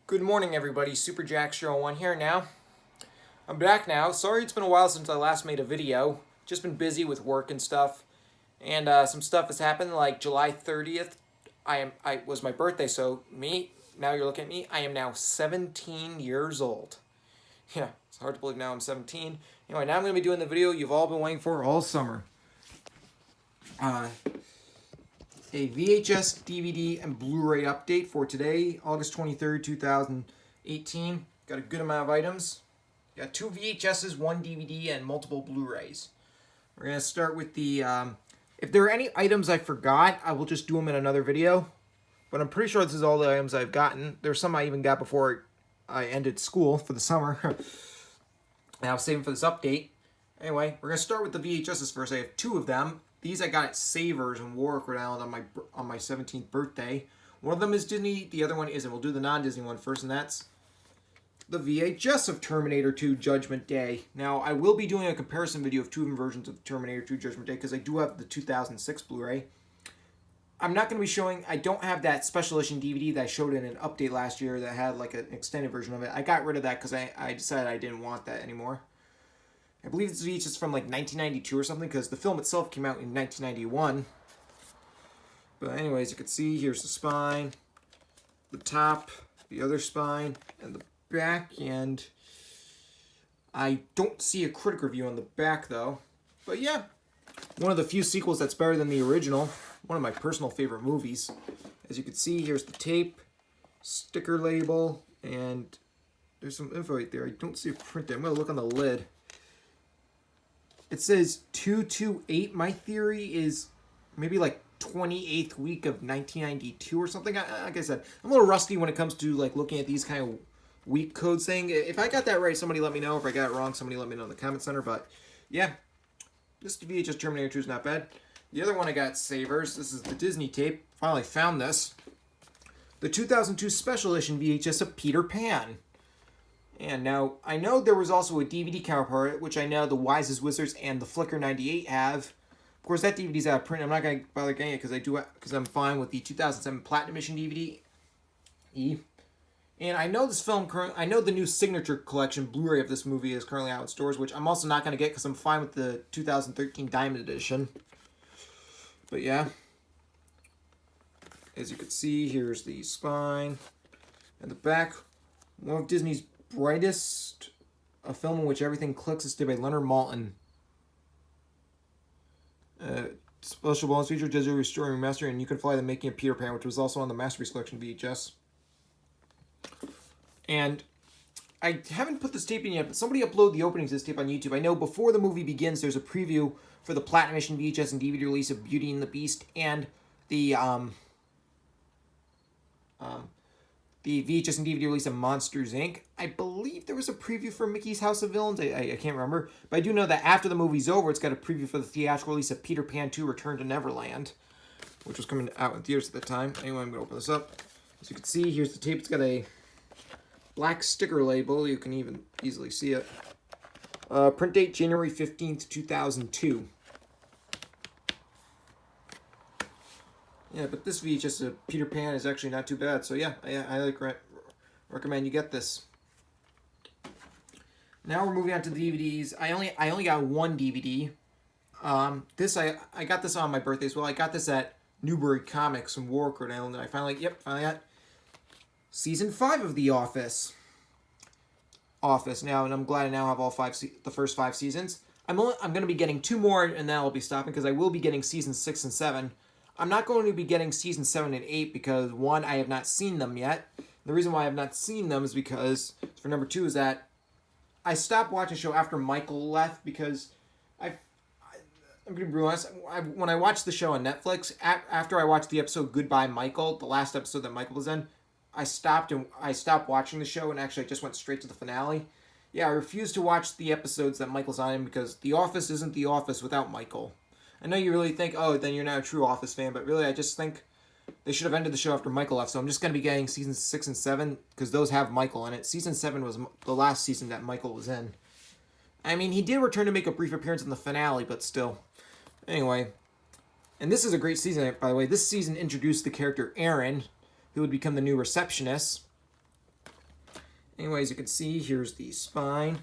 Good morning, everybody. Super Jack 01 here now. I'm back now. Sorry it's been a while since I last made a video. Just been busy with work and stuff. And some stuff has happened, like July 30th. I was my birthday, so now you're looking at me, I am now 17 years old. Yeah, it's hard to believe now I'm 17. Anyway, now I'm going to be doing the video you've all been waiting for all summer. A VHS, DVD, and Blu-ray update for today, August 23rd, 2018. Got a good amount of items. Got 2 VHSs, 1 DVD, and multiple Blu-rays. We're going to start with the... if there are any items I forgot, I will just do them in another video. But I'm pretty sure this is all the items I've gotten. There's some I even got before I ended school for the summer. And I was saving for this update. Anyway, we're going to start with the VHSs first. I have 2 of them. These I got at Savers in Warwick, Rhode Island on my 17th birthday. One of them is Disney, the other one isn't. We'll do the non-Disney one first, and that's the VHS of Terminator 2 Judgment Day. Now, I will be doing a comparison video of 2 different versions of Terminator 2 Judgment Day because I do have the 2006 Blu-ray. I'm not going to be showing... I don't have that special edition DVD that I showed in an update last year that had like an extended version of it. I got rid of that because I decided I didn't want that anymore. I believe this VHS is from like 1992 or something because the film itself came out in 1991. But anyways, you can see here's the spine, the top, the other spine, and the back. And I don't see a critic review on the back though. But yeah, one of the few sequels that's better than the original. One of my personal favorite movies. As you can see, here's the tape, sticker label, and there's some info right there. I don't see a print there. I'm going to look on the lid. It says 228. My theory is maybe like 28th week of 1992 or something. Like I said, I'm a little rusty when it comes to like looking at these kind of week codes thing. If I got that right, somebody let me know. If I got it wrong, somebody let me know in the comment center. But yeah, this VHS Terminator 2 is not bad. The other one I got at Savers. This is the Disney tape. Finally found this. The 2002 Special Edition VHS of Peter Pan. And now, I know there was also a DVD counterpart, which I know the Wisest Wizards and the Flickr 98 have. Of course, that DVD's out of print. I'm not going to bother getting it because I'm fine with the 2007 Platinum Edition DVD. And I know this film, I know the new Signature Collection Blu-ray of this movie is currently out in stores, which I'm also not going to get because I'm fine with the 2013 Diamond Edition. But yeah, as you can see, here's the spine and the back. One of Disney's brightest, a film in which everything clicks, is by Leonard Maltin. Special bonus feature, digital restoring master, and You Can Fly, the Making of Peter Pan, which was also on the Masterpiece Collection VHS. And I haven't put this tape in yet, but somebody uploaded the openings of this tape on YouTube. I know before the movie begins, there's a preview for the Platinum Edition VHS and DVD release of Beauty and the Beast and the VHS and DVD release of Monsters, Inc. I believe there was a preview for Mickey's House of Villains. I can't remember. But I do know that after the movie's over, it's got a preview for the theatrical release of Peter Pan 2 Return to Neverland, which was coming out in theaters at the time. Anyway, I'm going to open this up. As you can see, here's the tape. It's got a black sticker label. You can even easily see it. Print date, January 15th, 2002. Yeah, but this VHS of Peter Pan is actually not too bad. So yeah, I recommend you get this. Now we're moving on to the DVDs. I only got 1 DVD. I got this on my birthday as well. I got this at Newbury Comics in Warwick, Rhode Island. And I finally got season 5 of The Office. Now, and I'm glad I now have all the first 5 seasons. I'm going to be getting 2 more, and then I'll be stopping because I will be getting seasons 6 and 7. I'm not going to be getting season 7 and 8 because, 1, I have not seen them yet. The reason why I have not seen them is because, for number 2, is that I stopped watching the show after Michael left because I'm going to be real honest. When I watched the show on Netflix, after I watched the episode Goodbye Michael, the last episode that Michael was in, I stopped watching the show and actually just went straight to the finale. Yeah, I refused to watch the episodes that Michael's on because The Office isn't The Office without Michael. I know you really think, oh, then you're not a true Office fan, but really I just think they should have ended the show after Michael left, so I'm just going to be getting seasons 6 and 7, because those have Michael in it. Season 7 was the last season that Michael was in. I mean, he did return to make a brief appearance in the finale, but still. Anyway, and this is a great season, by the way. This season introduced the character Aaron, who would become the new receptionist. anyways, you can see here's the spine.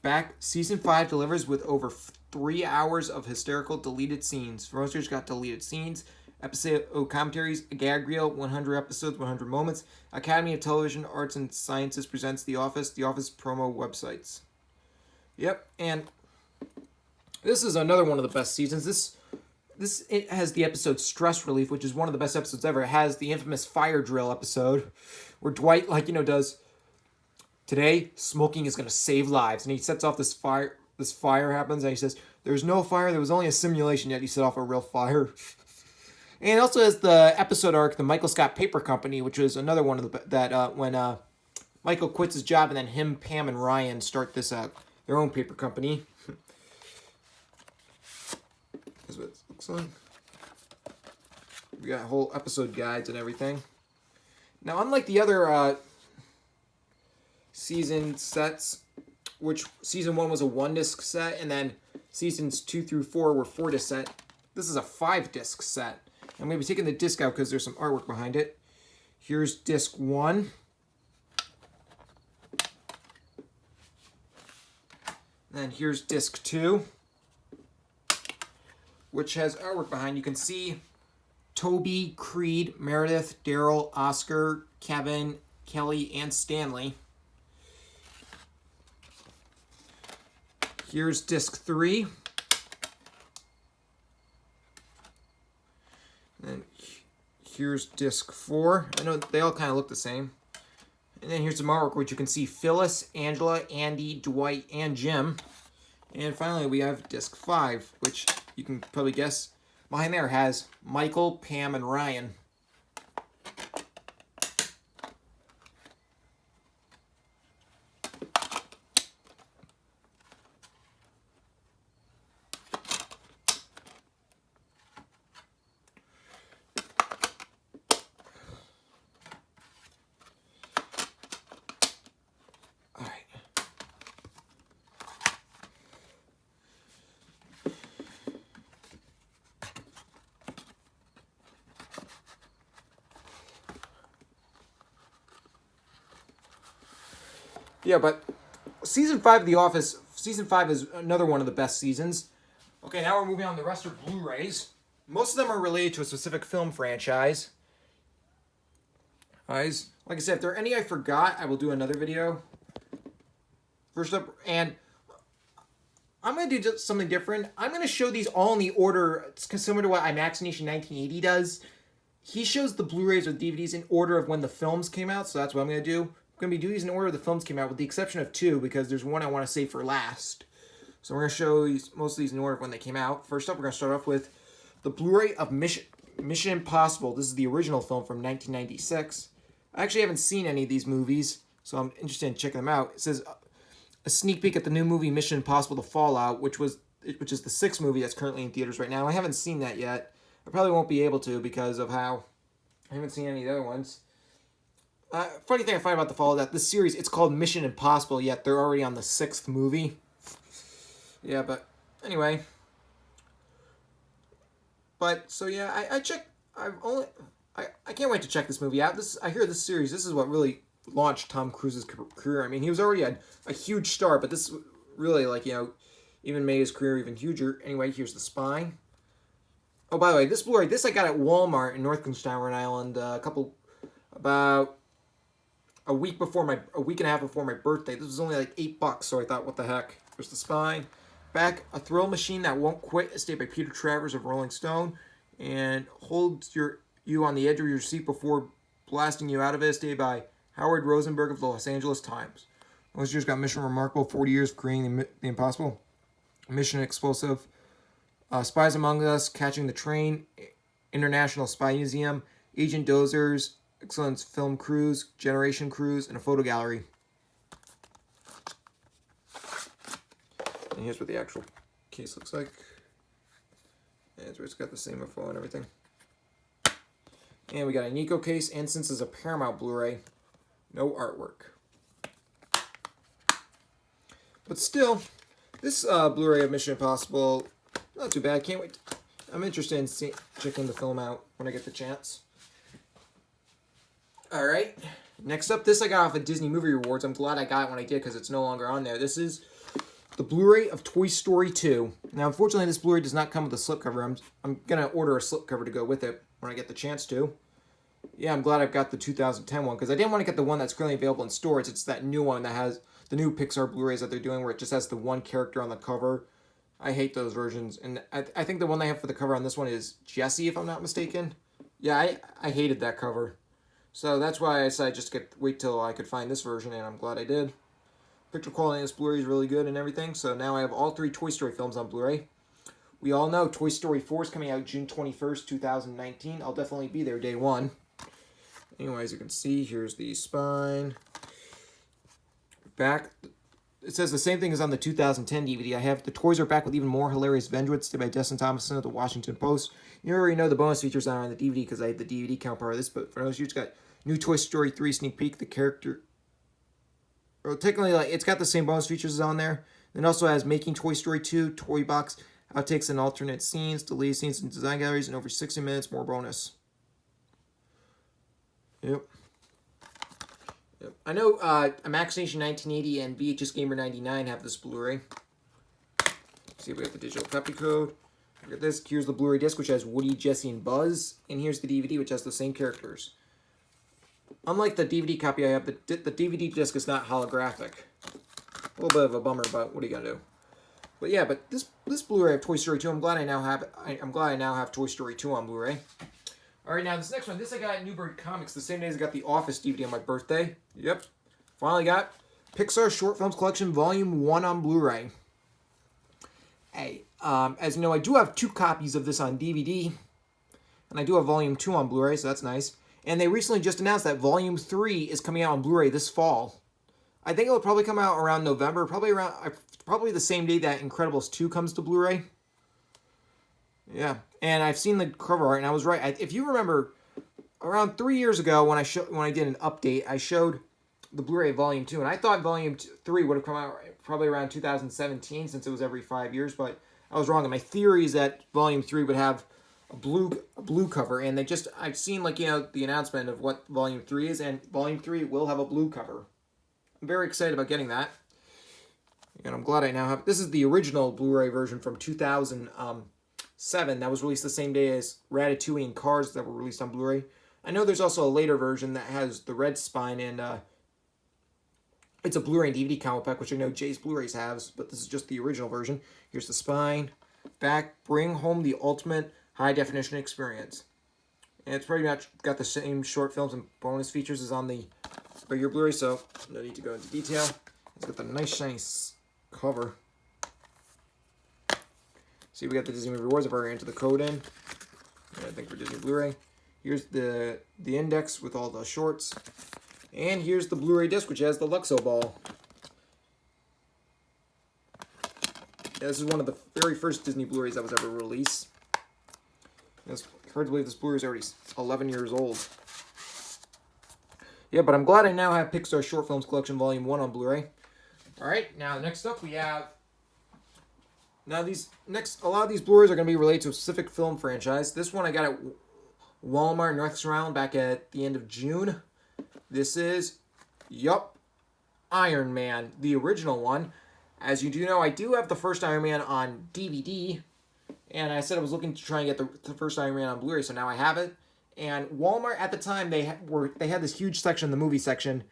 Back, season 5 delivers with over 3 hours of hysterical deleted scenes. Roasters got deleted scenes, episode commentaries, a gag reel, 100 episodes, 100 moments. Academy of Television Arts and Sciences presents The Office promo websites. Yep, and this is another one of the best seasons. It has the episode Stress Relief, which is one of the best episodes ever. It has the infamous fire drill episode, where Dwight, does, today, smoking is going to save lives. And he sets off this fire. This fire happens, and he says, there's no fire, there was only a simulation, yet he set off a real fire. And it also has the episode arc, the Michael Scott Paper Company, which is another one of when Michael quits his job, and then him, Pam, and Ryan start this their own paper company. That's what it looks like. We got whole episode guides and everything. Now, unlike the other season sets, which season 1 was a 1-disc set, and then seasons 2 through 4 were 4-disc set, this is a 5-disc set. I'm going to be taking the disc out because there's some artwork behind it. Here's disc 1. And here's disc 2, which has artwork behind. You can see Toby, Creed, Meredith, Daryl, Oscar, Kevin, Kelly, and Stanley. Here's disc 3. And here's disc 4. I know they all kind of look the same. And then here's some artwork, which you can see Phyllis, Angela, Andy, Dwight, and Jim. And finally, we have disc 5, which you can probably guess behind there has Michael, Pam, and Ryan. Yeah, but season 5 of The Office, season 5 is another one of the best seasons. Okay, now we're moving on to the rest of Blu-rays. Most of them are related to a specific film franchise. Guys, like I said, if there are any I forgot, I will do another video. First up, and I'm going to do just something different. I'm going to show these all in the order. It's similar to what iMaxination 1980 does. He shows the Blu-rays or DVDs in order of when the films came out, so that's what I'm going to do. I'm going to be doing these in order the films came out, with the exception of 2, because there's one I want to save for last. So we're going to show most of these in order of when they came out. First up, we're going to start off with the Blu-ray of Mission Impossible. This is the original film from 1996. I actually haven't seen any of these movies, so I'm interested in checking them out. It says a sneak peek at the new movie Mission Impossible: The Fallout, which is the 6th movie that's currently in theaters right now. I haven't seen that yet. I probably won't be able to because of how I haven't seen any of the other ones. Funny thing I find about The Fallout, that this series, it's called Mission Impossible, yet they're already on the 6th movie. Yeah, but anyway. But, so yeah, I can't wait to check this movie out. I hear this series, this is what really launched Tom Cruise's career. I mean, he was already a huge star, but this really, even made his career even huger. Anyway, here's the spine. Oh, by the way, this Blu-ray, this I got at Walmart in North Kingstown, Rhode Island, about a week and a half before my birthday. This was only like $8, so I thought, what the heck? There's the spine. Back, A Thrill Machine That Won't Quit, a statement by Peter Travers of Rolling Stone, and holds you on the edge of your seat before blasting you out of it, stated by Howard Rosenberg of the Los Angeles Times. Those years got Mission Remarkable, 40 years of creating the impossible. Mission Explosive, Spies Among Us, Catching the Train, International Spy Museum, Agent Dozers, Excellence Film Cruise, Generation Cruise, and a photo gallery. And here's what the actual case looks like. And it's got the same info and everything. And we got a Nico case, and since it's a Paramount Blu-ray, no artwork. But still, this Blu-ray of Mission Impossible, not too bad. Can't wait. I'm interested in checking the film out when I get the chance. Alright, Next up, this I got off of Disney Movie Rewards. I'm glad I got it when I did because it's no longer on there. This is the Blu-ray of Toy Story 2. Now, unfortunately, this Blu-ray does not come with a slipcover. I'm going to order a slipcover to go with it when I get the chance to. Yeah, I'm glad I've got the 2010 one because I didn't want to get the one that's currently available in stores. It's that new one that has the new Pixar Blu-rays that they're doing where it just has the one character on the cover. I hate those versions. And I think the one they have for the cover on this one is Jessie, if I'm not mistaken. Yeah, I hated that cover. So that's why I decided just to wait till I could find this version, and I'm glad I did. Picture quality on this Blu-ray is really good and everything, so now I have all 3 Toy Story films on Blu-ray. We all know Toy Story 4 is coming out June 21st, 2019. I'll definitely be there day one. Anyway, as you can see, here's the spine. Back, it says the same thing as on the 2010 DVD. I have the toys are back with even more hilarious vengeance by Destin Thomason of the Washington Post. You already know the bonus features are on the DVD because I had the DVD count part of this, but for those of you who's got new Toy Story 3 sneak peek, the character... Well, technically, it's got the same bonus features on there. It also has Making Toy Story 2, Toy Box, outtakes and alternate scenes, deleted scenes and design galleries, and over 60 minutes more bonus. Yep. I know Imagination 1980 and VHS Gamer 99 have this Blu-ray. See, we have the digital copy code. Look at this. Here's the Blu-ray disc, which has Woody, Jessie, and Buzz. And here's the DVD, which has the same characters. Unlike the DVD copy I have, the DVD disc is not holographic. A little bit of a bummer, but what are you gonna do? But yeah, but this Blu-ray of Toy Story 2, I'm glad I now have Toy Story 2 on Blu-ray. All right, now this next one, this I got at Newburgh Comics the same day as I got the Office DVD on my birthday. Yep, finally got Pixar Short Films Collection Volume 1 on Blu-ray. Hey, as you know, I do have 2 copies of this on DVD, and I do have Volume 2 on Blu-ray, so that's nice. And they recently just announced that Volume 3 is coming out on Blu-ray this fall. I think it'll probably come out around November, probably the same day that Incredibles 2 comes to Blu-ray. Yeah, and I've seen the cover art, and I was right. If you remember, around 3 years ago when I did an update, I showed the Blu-ray Volume 2, and I thought Volume 3 would have come out probably around 2017 since it was every 5 years, but I was wrong. And my theory is that Volume 3 would have a blue cover, and I've seen the announcement of what Volume 3 is, and Volume 3 will have a blue cover. I'm very excited about getting that, and I'm glad I now have. This is the original Blu-ray version from 2007 that was released the same day as Ratatouille and Cars that were released on Blu-ray. I know there's also a later version that has the red spine, and it's a Blu-ray and DVD combo pack, which I know Jay's Blu-rays has, but this is just the original version. Here's the spine, back, bring home the ultimate high-definition experience. And it's pretty much got the same short films and bonus features as on the regular Blu-ray, so no need to go into detail. It's got the nice, shiny cover. See, we got the Disney Movie Rewards. I've already entered the code in. I think for Disney Blu-ray. Here's the index with all the shorts. And here's the Blu-ray disc, which has the Luxo ball. Yeah, this is one of the very first Disney Blu-rays that was ever released. It's hard to believe this Blu-ray is already 11 years old. Yeah, but I'm glad I now have Pixar Short Films Collection Volume 1 on Blu-ray. Alright, now next up we have... Now a lot of these Blu-rays are going to be related to a specific film franchise. This one I got at Walmart North Island back at the end of June. This is, Iron Man, the original one. As you do know, I do have the first Iron Man on DVD, and I said I was looking to try and get the first Iron Man on Blu-ray, so now I have it. And Walmart at the time, they had this huge section, the movie section.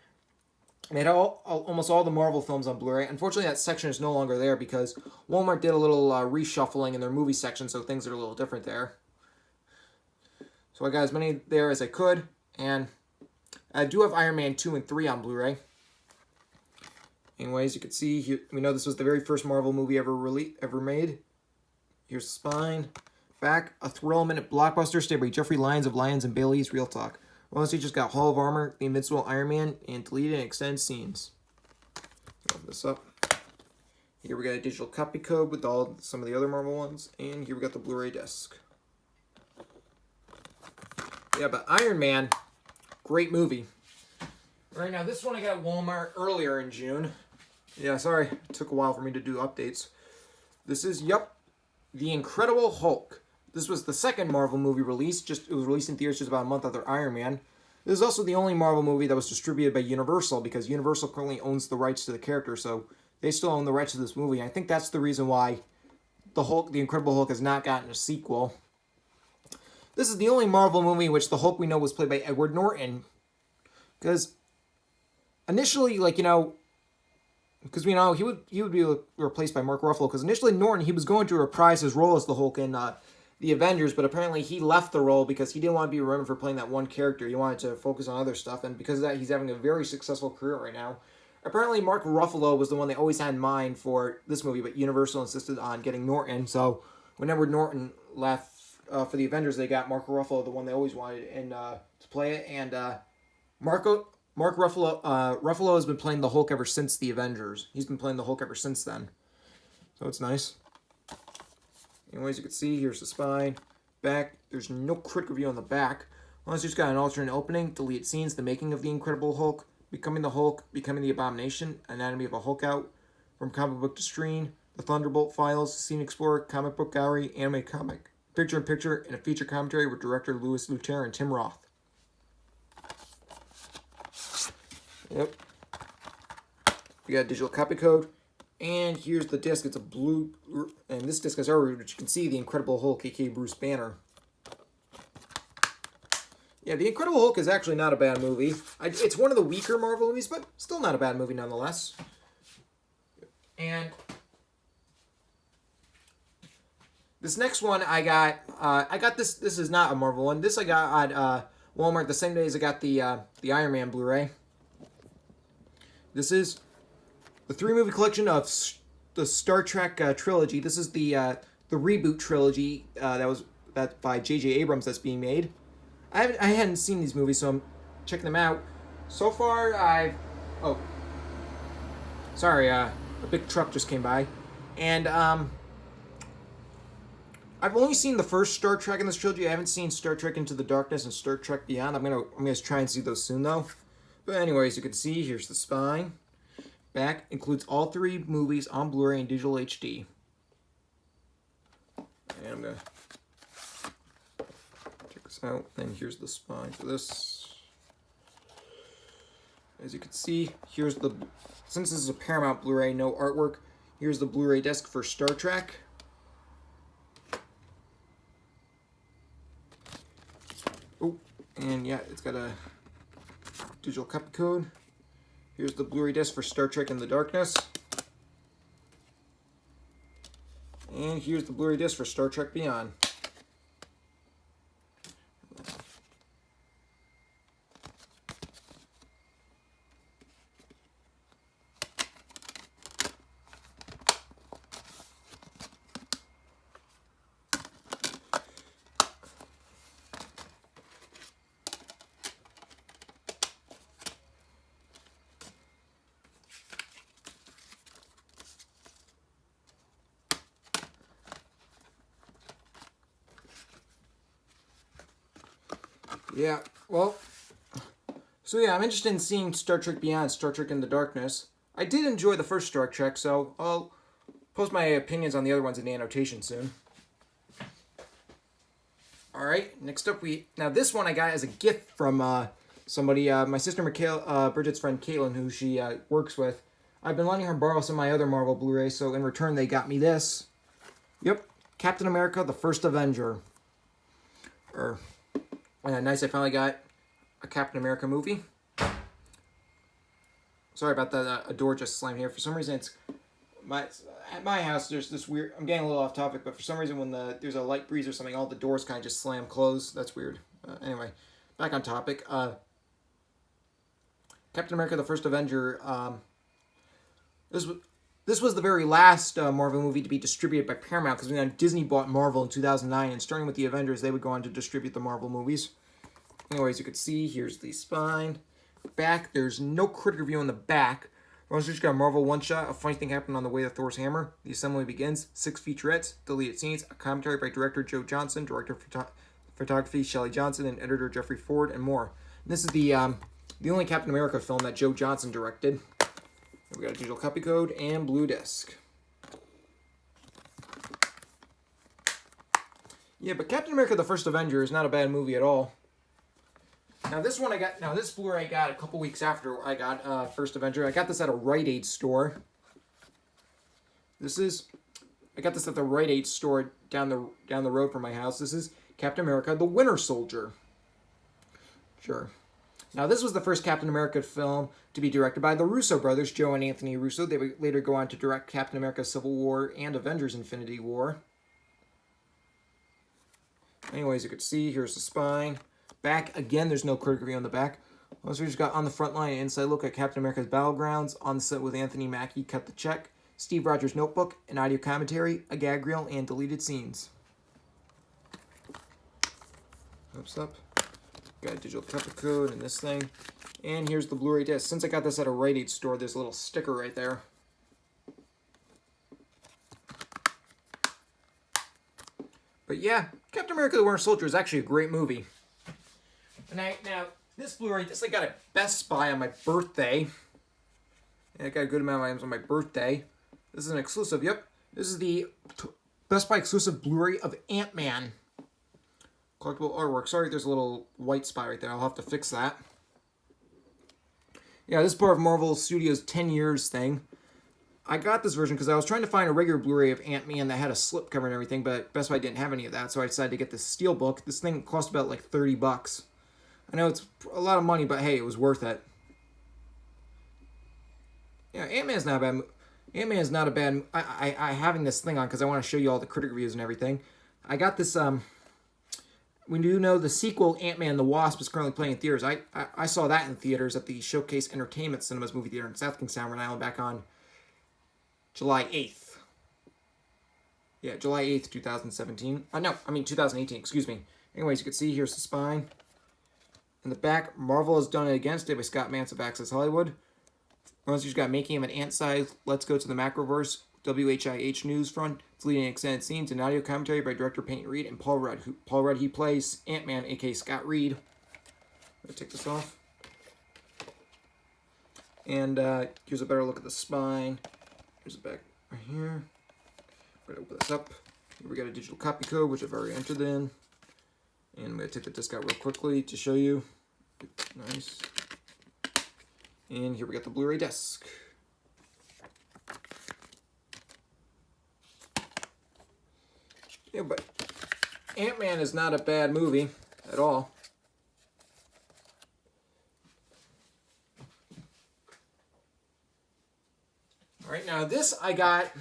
They had almost all the Marvel films on Blu-ray. Unfortunately, that section is no longer there because Walmart did a little reshuffling in their movie section, so things are a little different there. So I got as many there as I could, and I do have Iron Man 2 and 3 on Blu-ray. Anyways, you can see here, we know this was the very first Marvel movie ever made. Here's the spine. Back, a thrill-minute blockbuster stayed by Jeffrey Lyons of Lyons and Bailey's Real Talk. Bonus features got Hall of Armor, The Invincible Iron Man, and deleted and extended scenes. Open this up. Here we got a digital copy code with some of the other Marvel ones, and here we got the Blu-ray disc. Yeah, but Iron Man, great movie. Right now, this one I got at Walmart earlier in June. Yeah, sorry, it took a while for me to do updates. This is, The Incredible Hulk. This was the second Marvel movie release. It was released in theaters just about a month after Iron Man. This is also the only Marvel movie that was distributed by Universal, because Universal currently owns the rights to the character, so they still own the rights to this movie. I think that's the reason why the Incredible Hulk has not gotten a sequel. This is the only Marvel movie in which the Hulk we know was played by Edward Norton. Because initially, because we know he would be replaced by Mark Ruffalo. Because initially Norton, he was going to reprise his role as the Hulk in the Avengers, but apparently he left the role because he didn't want to be remembered for playing that one character. He wanted to focus on other stuff, and because of that, he's having a very successful career right now. Apparently, Mark Ruffalo was the one they always had in mind for this movie, but Universal insisted on getting Norton. So when Edward Norton left for the Avengers, they got Mark Ruffalo, the one they always wanted, to play it. And Mark Ruffalo has been playing the Hulk ever since the Avengers. He's been playing the Hulk ever since then. So it's nice. Anyways, you can see, here's the spine. Back, there's no quick review on the back. Well, it's just got an alternate opening, deleted scenes, the making of the Incredible Hulk, becoming the Hulk, becoming the Abomination, anatomy of a Hulk out, from comic book to screen, the Thunderbolt Files, Scene Explorer, comic book gallery, anime comic, picture-in-picture, and a feature commentary with director Louis Leterrier and Tim Roth. Yep. We got a digital copy code. And here's the disc. It's a blue, and this disc has already, which you can see the Incredible Hulk, aka Bruce Banner. Yeah, the Incredible Hulk is actually not a bad movie. It's one of the weaker Marvel movies, but still not a bad movie nonetheless. And this next one I got this. This is not a Marvel one. This I got at Walmart the same day as I got the Iron Man Blu-ray. This is the 3-movie collection of the Star Trek trilogy. This is the reboot trilogy that's by J.J. Abrams that's being made. I hadn't seen these movies, so I'm checking them out. So far, a big truck just came by, and I've only seen the first Star Trek in this trilogy. I haven't seen Star Trek Into the Darkness and Star Trek Beyond. I'm gonna try and see those soon though. But anyways, you can see here's the spine. Back includes all 3 movies on Blu-ray and digital HD. And I'm going to check this out. And here's the spine for this. As you can see, here's since this is a Paramount Blu-ray, no artwork, here's the Blu-ray disc for Star Trek. Oh, and yeah, it's got a digital copy code. Here's the Blu-ray disc for Star Trek in the Darkness. And here's the Blu-ray disc for Star Trek Beyond. Yeah, well, so yeah, I'm interested in seeing Star Trek Beyond, Star Trek in the Darkness. I did enjoy the first Star Trek, so I'll post my opinions on the other ones in the annotation soon. Alright, next up now this one I got as a gift from somebody, my sister Bridget's friend Caitlin, who she works with. I've been letting her borrow some of my other Marvel Blu-rays, so in return they got me this. Yep, Captain America, the First Avenger. Nice, I finally got a Captain America movie. Sorry about that, a door just slammed here. For some reason, at my house, there's this weird, I'm getting a little off topic, but for some reason when there's a light breeze or something, all the doors kind of just slam closed. That's weird. Anyway, back on topic. Captain America, the First Avenger, this was the very last Marvel movie to be distributed by Paramount, because Disney bought Marvel in 2009, and starting with the Avengers, they would go on to distribute the Marvel movies. Anyways, you can see, here's the spine. Back, there's no critic review on the back. We also just got a Marvel one-shot. A funny thing happened on the way to Thor's hammer. The assembly begins. 6 featurettes, deleted scenes, a commentary by director Joe Johnson, director of photography Shelley Johnson, and editor Jeffrey Ford, and more. And this is the only Captain America film that Joe Johnson directed. We got a digital copy code and blue disc. Yeah, but Captain America the First Avenger is not a bad movie at all. Now this one I got, now this Blu-ray I got a couple weeks after I got First Avenger. I got this at a Rite Aid store. I got this at the Rite Aid store down the road from my house. This is Captain America: The Winter Soldier. Sure. Now this was the first Captain America film to be directed by the Russo brothers, Joe and Anthony Russo. They would later go on to direct Captain America: Civil War and Avengers Infinity War. Anyways, you could see, here's the spine. Back, again, there's no critic review on the back. Also, we just got on the front line, inside look at Captain America's Battlegrounds, on the set with Anthony Mackie, cut the check, Steve Rogers' notebook, an audio commentary, a gag reel, and deleted scenes. Oops up. Got a digital copy code and this thing. And here's the Blu-ray disc. Since I got this at a Rite Aid store, there's a little sticker right there. But yeah, Captain America: The Winter Soldier is actually a great movie. And now, this Blu-ray, this I got at Best Buy on my birthday. And I got a good amount of items on my birthday. This is an exclusive, yep. This is the Best Buy exclusive Blu-ray of Ant-Man. Collectible artwork. Sorry, there's a little white spot right there. I'll have to fix that. Yeah, this is part of Marvel Studios' 10 years thing. I got this version because I was trying to find a regular Blu-ray of Ant-Man that had a slipcover and everything, but Best Buy didn't have any of that, so I decided to get this steelbook. This thing cost about like $30. I know it's a lot of money, but hey, it was worth it. Yeah, Ant-Man's not a bad. Ant-Man is not a bad. I having this thing on because I want to show you all the critic reviews and everything. I got this. We do know the sequel, Ant-Man the Wasp, is currently playing in theaters. I saw that in theaters at the Showcase Entertainment Cinemas movie theater in South Kingstown, Rhode Island, back on July 8th. Yeah, July 8th, 2017. No, I mean 2018, excuse me. Anyways, you can see here's the spine. In the back, Marvel has done it again, today by Scott Mantz of Access Hollywood. Once you've got Making Him an Ant Size, Let's Go to the Macroverse, WHIH News Front, it's leading extended scenes, and audio commentary by director Peyton Reed and Paul Rudd. Paul Rudd, he plays Ant-Man, aka Scott Reed. I'm going to take this off. And here's a better look at the spine. Here's the back right here. I'm going to open this up. Here we got a digital copy code, which I've already entered in. And I'm going to take the disc out real quickly to show you. Nice. And here we got the Blu-ray disc. Yeah, but Ant-Man is not a bad movie at all. All right, now this I got.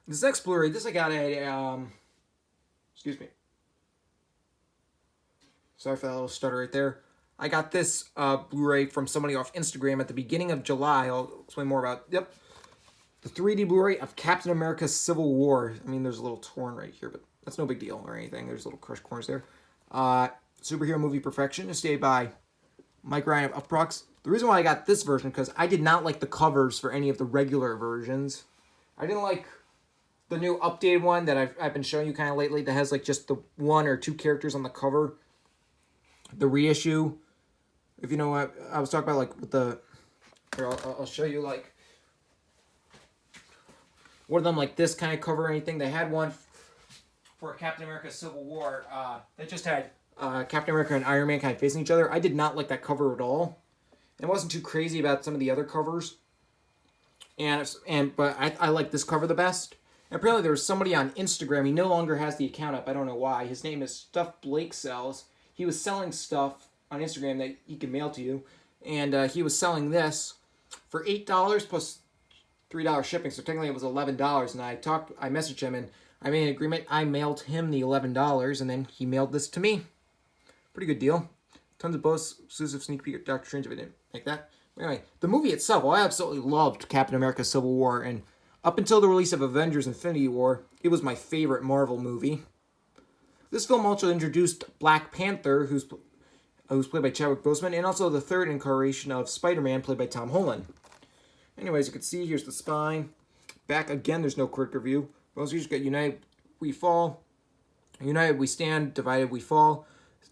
This next Blu-ray, this I got at excuse me. Sorry for that little stutter right there. I got this Blu-ray from somebody off Instagram at the beginning of July. I'll explain more about, yep. The 3D Blu-ray of Captain America: Civil War. I mean, there's a little torn right here, but that's no big deal or anything. There's little crushed corners there. Superhero Movie Perfection, stayed by Mike Ryan of Uproxx. The reason why I got this version, because I did not like the covers for any of the regular versions. I didn't like the new updated one that I've been showing you kind of lately that has like just the one or two characters on the cover. The reissue, if you know what I was talking about, like with the, here, I'll show you like one of them like this kind of cover or anything. They had one for Captain America: Civil War that just had Captain America and Iron Man kind of facing each other. I did not like that cover at all. It wasn't too crazy about some of the other covers, but I like this cover the best. And apparently there was somebody on Instagram. He no longer has the account up. I don't know why. His name is Stuff Blake Sells. He was selling stuff on Instagram that he can mail to you. And he was selling this for $8 plus $3 shipping. So technically it was $11. And I messaged him and I made an agreement. I mailed him the $11 and then he mailed this to me. Pretty good deal. Tons of bonus exclusive sneak peek at Doctor Strange if I didn't make that. Anyway, the movie itself, well, I absolutely loved Captain America: Civil War. And up until the release of Avengers Infinity War, it was my favorite Marvel movie. This film also introduced Black Panther, who's played by Chadwick Boseman, and also the third incarnation of Spider-Man, played by Tom Holland. Anyways, you can see, here's the spine. Back, again, there's no critic review. Most of you just got United We Fall, United We Stand, Divided We Fall,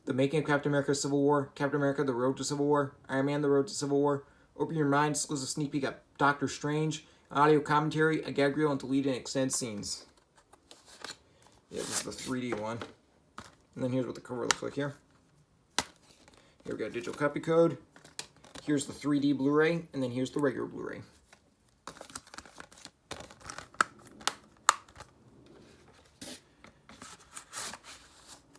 The Making of Captain America: Civil War, Captain America: The Road to Civil War, Iron Man: The Road to Civil War, Open Your Mind, exclusive sneak peek at Doctor Strange, audio commentary, a gag reel, and deleted and extended scenes. Yeah, this is the 3D one. And then here's what the cover looks like here. Here we go, digital copy code. Here's the 3D Blu-ray, and then here's the regular Blu-ray.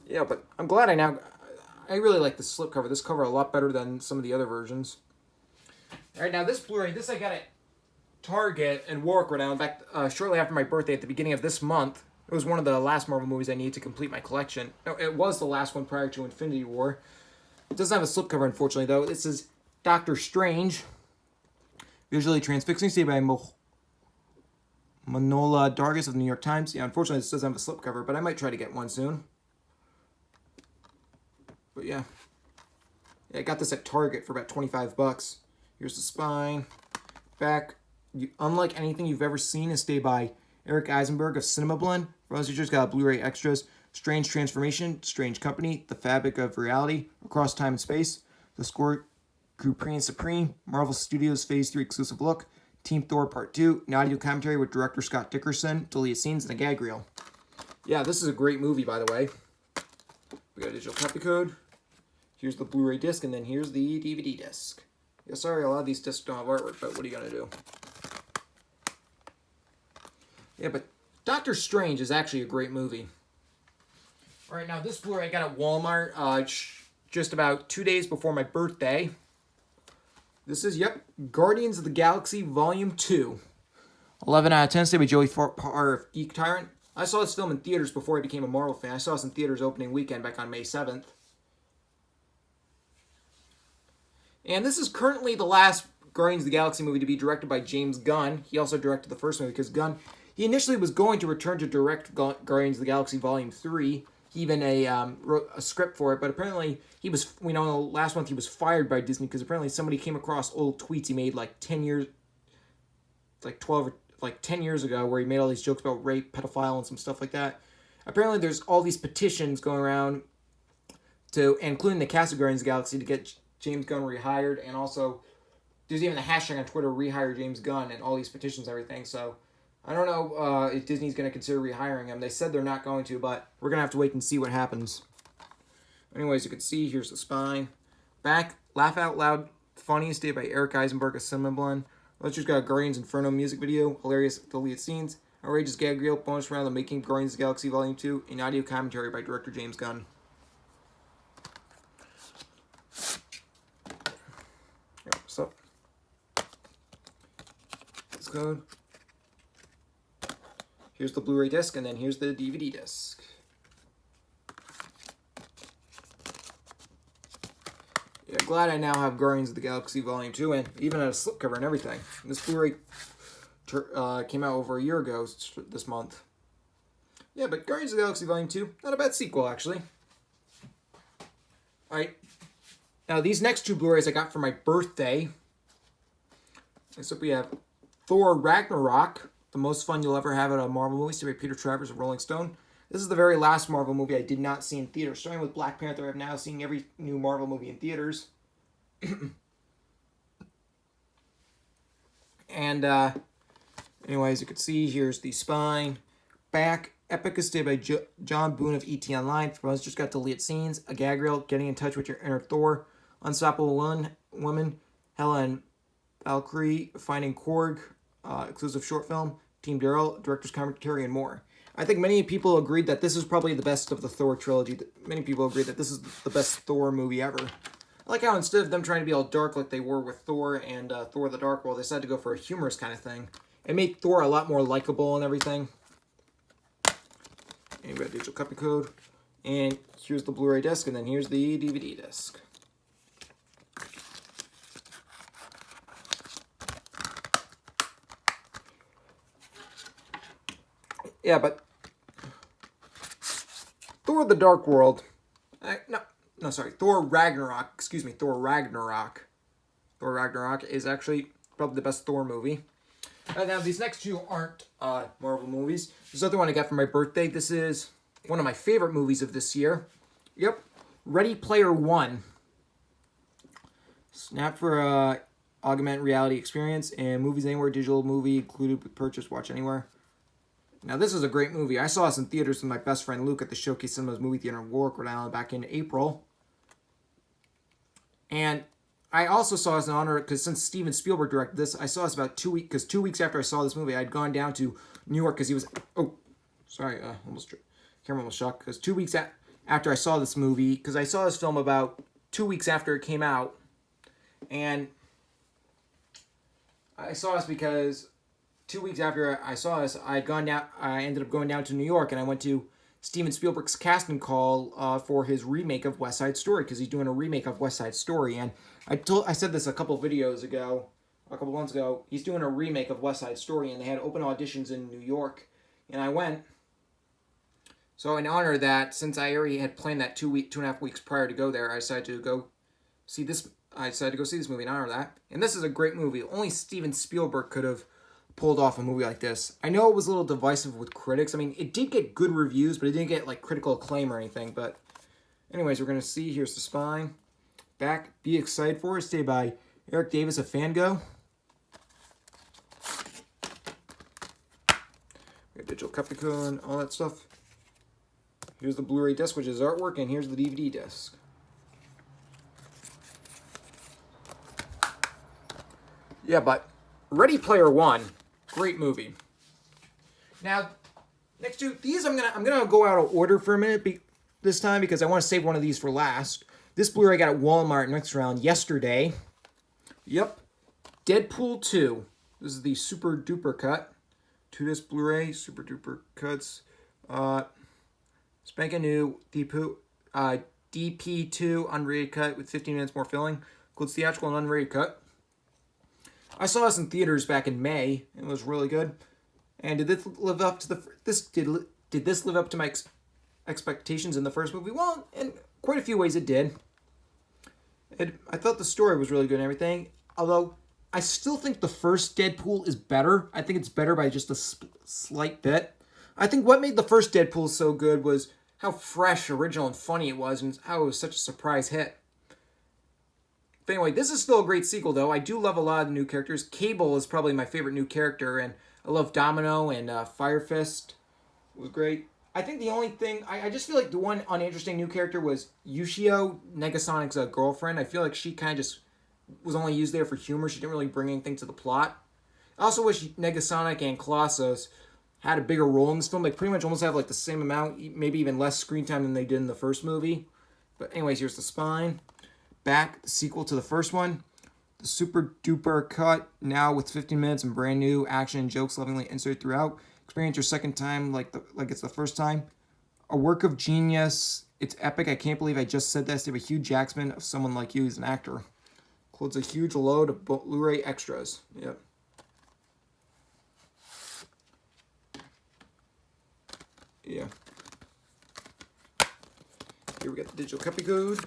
Yeah, but I'm glad I really like the slipcover. This cover a lot better than some of the other versions. All right, now this Blu-ray, this I got at Target in Warwick, Rhode Island, back shortly after my birthday at the beginning of this month. It was one of the last Marvel movies I needed to complete my collection. No, it was the last one prior to Infinity War. It doesn't have a slipcover, unfortunately, though. This is Doctor Strange. Visually transfixing, stated by Manola Dargis of the New York Times. Yeah, unfortunately, this doesn't have a slipcover, but I might try to get one soon. But yeah. I got this at Target for about 25 bucks. Here's the spine. Back. Unlike anything you've ever seen, is stated by Eric Eisenberg of Cinema Blend. For those features, got Blu-ray extras. Strange Transformation, Strange Company, The Fabric of Reality, Across Time and Space, The Score, Supreme Supreme, Marvel Studios Phase 3 exclusive look, Team Thor Part 2, an audio commentary with director Scott Dickerson, deleted scenes, and a gag reel. Yeah, this is a great movie, by the way. We got a digital copy code. Here's the Blu-ray disc, and then here's the DVD disc. Yeah, sorry, a lot of these discs don't have artwork, but what are you going to do? Yeah, but Doctor Strange is actually a great movie. All right, now this Blu-ray I got at Walmart just about 2 days before my birthday. This is, Guardians of the Galaxy Volume 2. 11 out of 10, stated by Joey Farr of Geek Tyrant. I saw this film in theaters before I became a Marvel fan. I saw this in theaters opening weekend back on May 7th. And this is currently the last Guardians of the Galaxy movie to be directed by James Gunn. He also directed the first movie because he initially was going to return to direct Guardians of the Galaxy Volume 3. He even wrote a script for it, but apparently we know last month he was fired by Disney because apparently somebody came across old tweets he made like 10 years, like 12 or like 10 years ago, where he made all these jokes about rape, pedophile, and some stuff like that. Apparently there's all these petitions going around including the cast of Guardians of the Galaxy, to get James Gunn rehired, and also there's even a hashtag on Twitter, rehire James Gunn, and all these petitions and everything, so I don't know if Disney's going to consider rehiring him. They said they're not going to, but we're going to have to wait and see what happens. Anyways, you can see, here's the spine. Back, laugh out loud, funniest day by Eric Eisenberg of Cinema Blend. Let's just got a Guardians Inferno music video, hilarious deleted scenes, outrageous gag reel, bonus round, the making of Guardians of the Galaxy Volume 2, and audio commentary by director James Gunn. What's up? Let's go. Here's the Blu-ray disc, and then here's the DVD disc. Yeah, glad I now have Guardians of the Galaxy Volume 2, and even had a slipcover and everything. This Blu-ray came out over a year ago this month. Yeah, but Guardians of the Galaxy Volume 2, not a bad sequel, actually. Alright, now these next two Blu-rays I got for my birthday. Next up we have Thor Ragnarok, the most fun you'll ever have at a Marvel movie, starring Peter Travers of Rolling Stone. This is the very last Marvel movie I did not see in theaters. Starting with Black Panther, I'm now seeing every new Marvel movie in theaters. And, anyways, you can see, here's the spine. Back, epic is by John Boone of ET Online. For most, just got deleted scenes, a gag reel, getting in touch with your inner Thor, Unstoppable Woman, Helen Valkyrie, Finding Korg, exclusive short film, Team Daryl, director's commentary, and more. I think many people agreed that this is probably the best of the Thor trilogy. Many people agree that this is the best Thor movie ever. I like how instead of them trying to be all dark like they were with Thor and Thor the Dark World, they decided to go for a humorous kind of thing. It made Thor a lot more likable and everything. And we got digital copy code. And here's the Blu-ray disc, and then here's the DVD disc. Yeah, but Thor the Dark World, Thor Ragnarok, Thor Ragnarok. Thor Ragnarok is actually probably the best Thor movie. Now, these next two aren't Marvel movies. There's another one I got for my birthday. This is one of my favorite movies of this year. Yep, Ready Player One. Snap for augmented reality experience, and movies anywhere, digital movie included with purchase, watch anywhere. Now, this is a great movie. I saw this in theaters with my best friend Luke at the Showcase Cinemas movie theater in Warwick, Rhode Island back in April. And I also saw as an honor, because since Steven Spielberg directed this, I saw this about 2 weeks, because 2 weeks after I saw this movie, I'd gone down to New York, because he was, oh, sorry, camera almost shocked, because 2 weeks after I saw this movie, because I saw this film about 2 weeks after it came out, and I saw this because 2 weeks after I saw this, I ended up going down to New York, and I went to Steven Spielberg's casting call for his remake of West Side Story, because he's doing a remake of West Side Story. And I said this a couple months ago. He's doing a remake of West Side Story, and they had open auditions in New York, and I went. So in honor of that, since I already had planned that 2.5 weeks prior to go there, I decided to go see this. I decided to go see this movie in honor of that. And this is a great movie. Only Steven Spielberg could have pulled off a movie like this. I know it was a little divisive with critics. I mean, it did get good reviews, but it didn't get like critical acclaim or anything. But anyways, we're going to see. Here's the spine. Back. Be excited for it. Stay by Eric Davis of Fango. We got digital copy code, all that stuff. Here's the Blu-ray disc, which is artwork, and here's the DVD disc. Yeah, but Ready Player One, great movie. Now, next to these, I'm gonna go out of order for a minute this time, because I want to save one of these for last. This Blu-ray I got at Walmart next round yesterday. Yep, Deadpool 2. This is the super duper cut. 2-disc Blu-ray, super duper cuts. Spanking new DP2 unrated cut with 15 minutes more filling. Includes theatrical and unrated cut. I saw this in theaters back in May, and it was really good. And did this live up to did this live up to my expectations in the first movie? Well, in quite a few ways it did. I thought the story was really good and everything, although I still think the first Deadpool is better. I think it's better by just a slight bit. I think what made the first Deadpool so good was how fresh, original, and funny it was, and how it was such a surprise hit. But anyway, this is still a great sequel, though. I do love a lot of the new characters. Cable is probably my favorite new character, and I love Domino and Fire Fist. It was great. I think the only thing... I just feel like the one uninteresting new character was Yushio, Negasonic's girlfriend. I feel like she kind of just was only used there for humor. She didn't really bring anything to the plot. I also wish Negasonic and Colossus had a bigger role in this film. They pretty much almost have like the same amount, maybe even less screen time than they did in the first movie. But anyways, here's the spine. Back, the sequel to the first one. The super duper cut, now with 15 minutes and brand new action and jokes lovingly inserted throughout. Experience your second time like it's the first time. A work of genius. It's epic. I can't believe I just said this. They have a Hugh Jackman of Someone Like You as an actor. Includes a huge load of Blu-ray extras. Yep. Yeah. Here we got the digital copy code.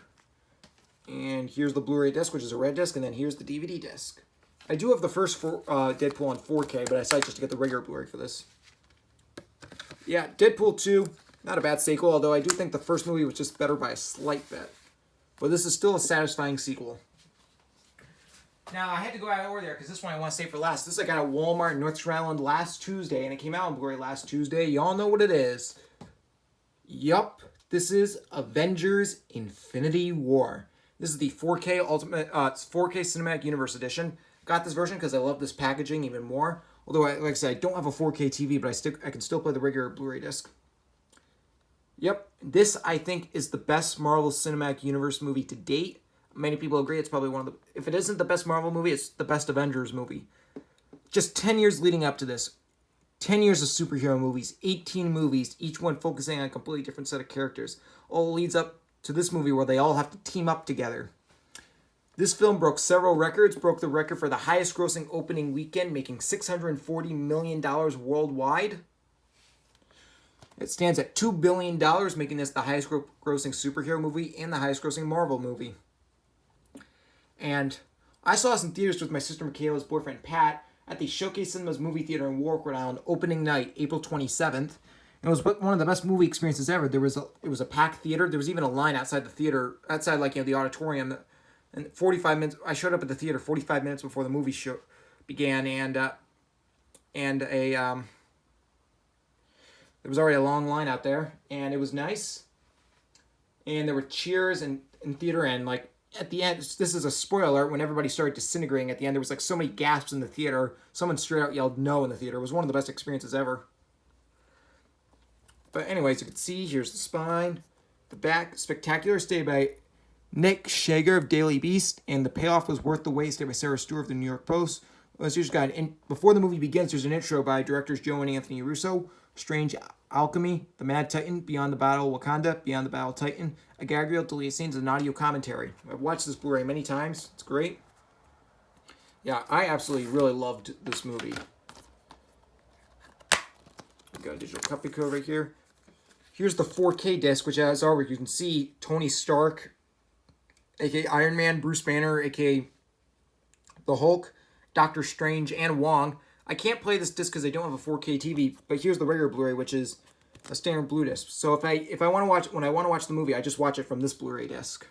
And here's the Blu-ray disc, which is a red disc, and then here's the DVD disc. I do have the first Deadpool on 4K, but I decided just to get the regular Blu-ray for this. Yeah, Deadpool 2, not a bad sequel, although I do think the first movie was just better by a slight bit. But this is still a satisfying sequel. Now, I had to go out over there because this one I want to save for last. This I got at Walmart in North Shore last Tuesday, and it came out on Blu-ray last Tuesday. Y'all know what it is. Yup, this is Avengers Infinity War. This is the 4K Ultimate, 4K Cinematic Universe Edition. Got this version because I love this packaging even more. Although, like I said, I don't have a 4K TV, but I can still play the regular Blu-ray disc. Yep, this I think is the best Marvel Cinematic Universe movie to date. Many people agree it's probably one of the... If it isn't the best Marvel movie, it's the best Avengers movie. Just 10 years leading up to this. 10 years of superhero movies. 18 movies, each one focusing on a completely different set of characters. All leads up to this movie where they all have to team up together. This film broke several records. Broke the record for the highest grossing opening weekend, making $640 million worldwide. It stands at $2 billion, making this the highest grossing superhero movie and the highest grossing Marvel movie. And I saw this in theaters with my sister Michaela's boyfriend Pat at the Showcase Cinemas movie theater in Warwick, Rhode Island, opening night, April 27th. And it was one of the best movie experiences ever. It was a packed theater. There was even a line outside the theater, outside the auditorium. And 45 minutes, I showed up at the theater 45 minutes before the movie show began, and there was already a long line out there, and it was nice. And there were cheers in theater, and at the end, this is a spoiler alert, when everybody started disintegrating at the end, there was like so many gasps in the theater. Someone straight out yelled no in the theater. It was one of the best experiences ever. But anyways, you can see, here's the spine. The back, spectacular, stated by Nick Shager of Daily Beast, and the payoff was worth the wait, stated by Sarah Stewart of the New York Post. Before the movie begins, there's an intro by directors Joe and Anthony Russo. Strange Alchemy, The Mad Titan, Beyond the Battle Wakanda, Beyond the Battle Titan, a gag reel, deleted scenes, and an audio commentary. I've watched this Blu-ray many times. It's great. Yeah, I absolutely really loved this movie. We've got a digital copy code right here. Here's the 4K disc, which has artwork. You can see Tony Stark, aka Iron Man, Bruce Banner, aka the Hulk, Doctor Strange, and Wong. I can't play this disc because I don't have a 4K TV, but here's the regular Blu-ray, which is a standard blue disc. So when I want to watch the movie, I just watch it from this Blu-ray disc.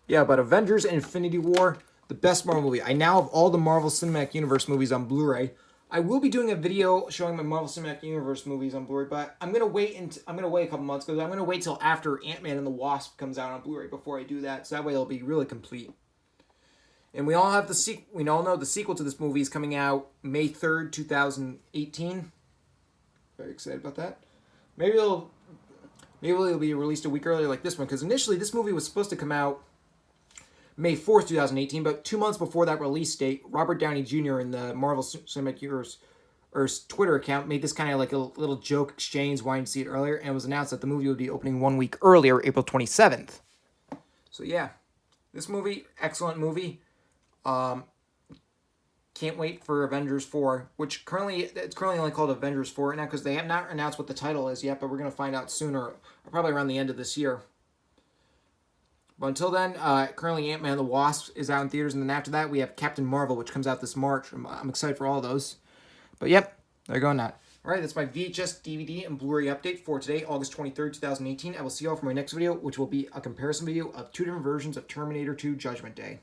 Yeah, but Avengers Infinity War, the best Marvel movie. I now have all the Marvel Cinematic Universe movies on Blu-ray. I will be doing a video showing my Marvel Cinematic Universe movies on Blu-ray, but I'm gonna wait a couple months because I'm gonna wait till after Ant-Man and the Wasp comes out on Blu-ray before I do that. So that way it'll be really complete. And we all know the sequel to this movie is coming out May 3rd, 2018. Very excited about that. Maybe it'll be released a week earlier like this one, because initially this movie was supposed to come out May 4th, 2018, but 2 months before that release date, Robert Downey Jr. in the Marvel Cinematic Universe Twitter account made this kind of like a little joke exchange, wanting to see it earlier, and it was announced that the movie would be opening 1 week earlier, April 27th. So yeah, this movie, excellent movie. Can't wait for Avengers 4, which it's currently only called Avengers 4 right now because they have not announced what the title is yet, but we're going to find out sooner, or probably around the end of this year. But until then, currently Ant-Man and the Wasp is out in theaters, and then after that we have Captain Marvel, which comes out this March. I'm excited for all those. But yep, they're going that. All right, that's my VHS, DVD, and Blu-ray update for today, August 23rd, 2018. I will see you all for my next video, which will be a comparison video of 2 different versions of Terminator 2 Judgment Day.